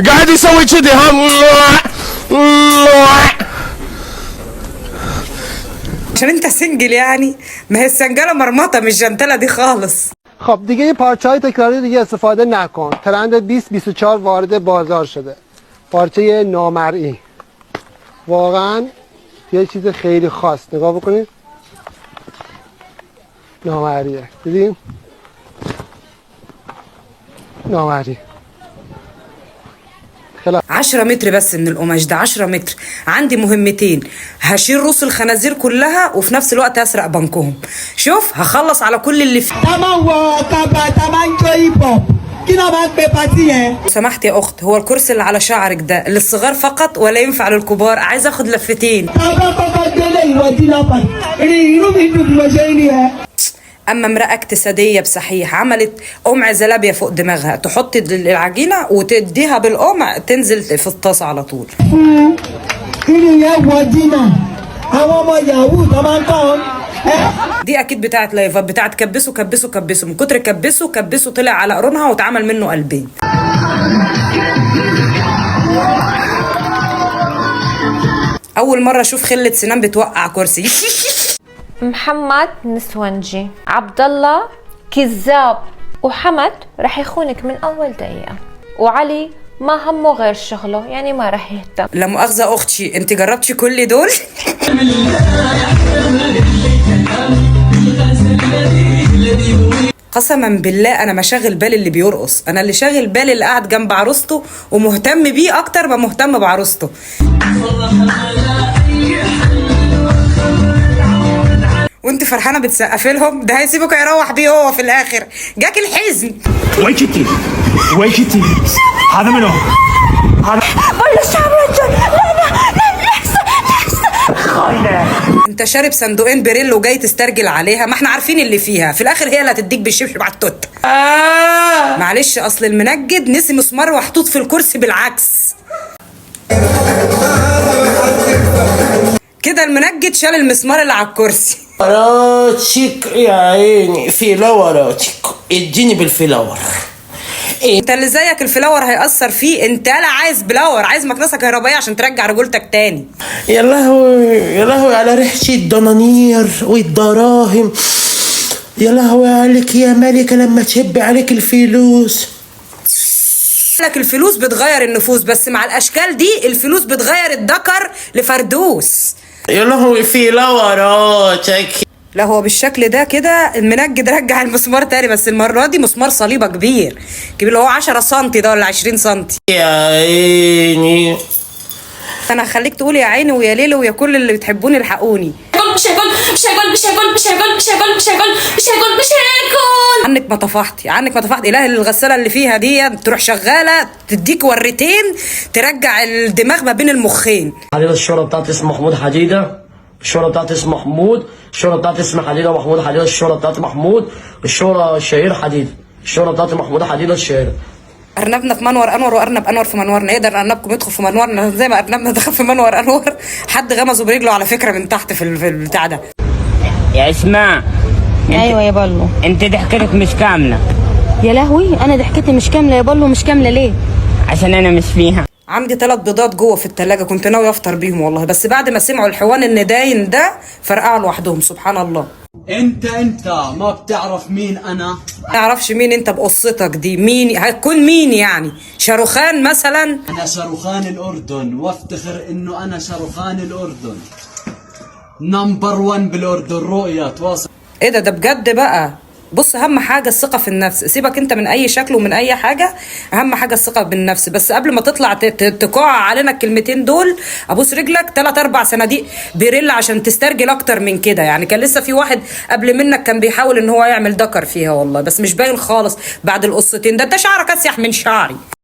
قاعد يسوي كذي عشان انت سنجل يعني. ما هي السنجله مرمطه مش جنتله دي خالص. خب دیگه این پارچه‌های تکراری دیگه استفاده نکن. ترند 2024 وارد بازار شده. پارچه نامرئی. واقعا یه چیز خیلی خاص. نگاه بکنید. نامرئیه. دیدین؟ نامرئی. 10 متر بس من القماش ده، 10 متر. عندي مهمتين، هشيل رؤوس الخنازير كلها وفي نفس الوقت هسرق بنكهم. شوف هخلص على كل اللي فيه. سمحت يا اخت، هو الكرسي اللي على شعرك ده للصغار فقط ولا ينفع للكبار؟ عايز اخد لفتين. اما امرأة اكتسادية بصحيح عملت قمع زلابية فوق دماغها، تحط العجينة وتديها بالقمع تنزل في الطاسة على طول. دي اكيد بتاعت لايفات، بتاعت كبسوا كبسوا كبسوا، من كتر كبسوا كبسوا طلع على قرونها واتعمل منه قلبين. اول مرة اشوف خلة سنان بتوقع كرسي. محمد نسونجي، عبد الله كذاب، وحمد رح يخونك من اول دقيقة، وعلي ما همه غير شغله يعني ما رح يهتم. لا مؤاخذة اختي، انت جربتي كل دول؟ قسما بالله انا ما شاغل بالي اللي بيرقص، انا اللي شاغل بالي اللي قاعد جنب عروسته ومهتم بيه اكتر ما مهتم بعروسته. وانت فرحانه بتسقفي لهم؟ ده هيسيبك يروح بيه هو في الاخر. جاك الحزن. ويشتي ويشتي هذا منو؟ هذا ولا الشعب رجل. انت شارب صندوقين بريل وجاي تسترجل عليها؟ ما احنا عارفين اللي فيها، في الاخر هي اللي هتديك بالشبشب على التوت. معلش اصل المنجد نسي مسمار محطوط في الكرسي بالعكس كده. المنجد شال المسمار اللي على الكرسي. وراتك يا عيني فلاوراتك، اديني بالفلاور. انت اللي زيك الفلاور هيأثر فيه، انت لا عايز بلاور، عايز مكنسه كهربائيه عشان ترجع رجولتك تاني. يا لهوي يا لهوي على ريحة الدنانير والدراهم. يا لهوي عليك يا ملكة لما تهب عليك الفلوس. لك الفلوس بتغير النفوس، بس مع الاشكال دي الفلوس بتغير الذكر لفردوس. يا لهوي فلاوراتك. لا هو بالشكل ده كده المنجد رجع المسمار تاني، بس المره دي مسمار صليبه كبير كبير اللي هو 10 سنتي ده ولا 20 سنتي. يا عيني انا هخليك تقول يا عيني ويا ليلو ويا كل اللي بتحبوني الحقوني. مش هاكل. عنك ما طفحتي، عنك ما طفحتي. اله الغساله اللي فيها دي تروح شغاله تديك ورتين ترجع الدماغ ما بين المخين. حديدة الشهرة بتاعتي اسمه محمود حديدة، الشهرة بتاعتي اسمه محمود، الشهرة بتاعتي اسمه حديدة ومحمود حديدة، الشهرة بتاعتي محمود، الشهرة الشهير حديدة، الشهرة بتاعتي محمود حديدة الشهير. ارنبنا في منور انور وارنب انور في منورنا. يقدر ارنبكم يدخل في منورنا زي ما ارنبنا دخل في منور انور. حد غمزه برجله على فكره من تحت في البتاع ده. يا اسماء. ايوه يا بلو. انت ضحكتك مش كامله. يا لهوي انا ضحكتي مش كامله يا بلو. مش كامله ليه؟ عشان انا مش فيها. عندي 3 بيضات جوه في التلاجة، كنت ناوي افطر بيهم والله، بس بعد ما سمعوا الحيوان النداين ده فرقعوا لوحدهم. سبحان الله. انت ما بتعرف مين انا؟ ما اعرفش مين انت بقصتك دي؟ مين هتكون مين يعني؟ شاروخان مثلا؟ انا شاروخان الاردن، وافتخر انه انا شاروخان الاردن نمبر 1 بالاردن. رؤيا تواصل. ايه ده بجد بقى. بص اهم حاجه الثقه في النفس، سيبك انت من اي شكل ومن اي حاجه، اهم حاجه الثقه بالنفس. بس قبل ما تطلع تقع علينا الكلمتين دول ابوس رجلك 3-4 صناديق بيريل عشان تسترجل اكتر من كده. يعني كان لسه في واحد قبل منك كان بيحاول ان هو يعمل دكر فيها والله، بس مش باين خالص بعد القصتين ده. انت شعرك اسيح من شعري.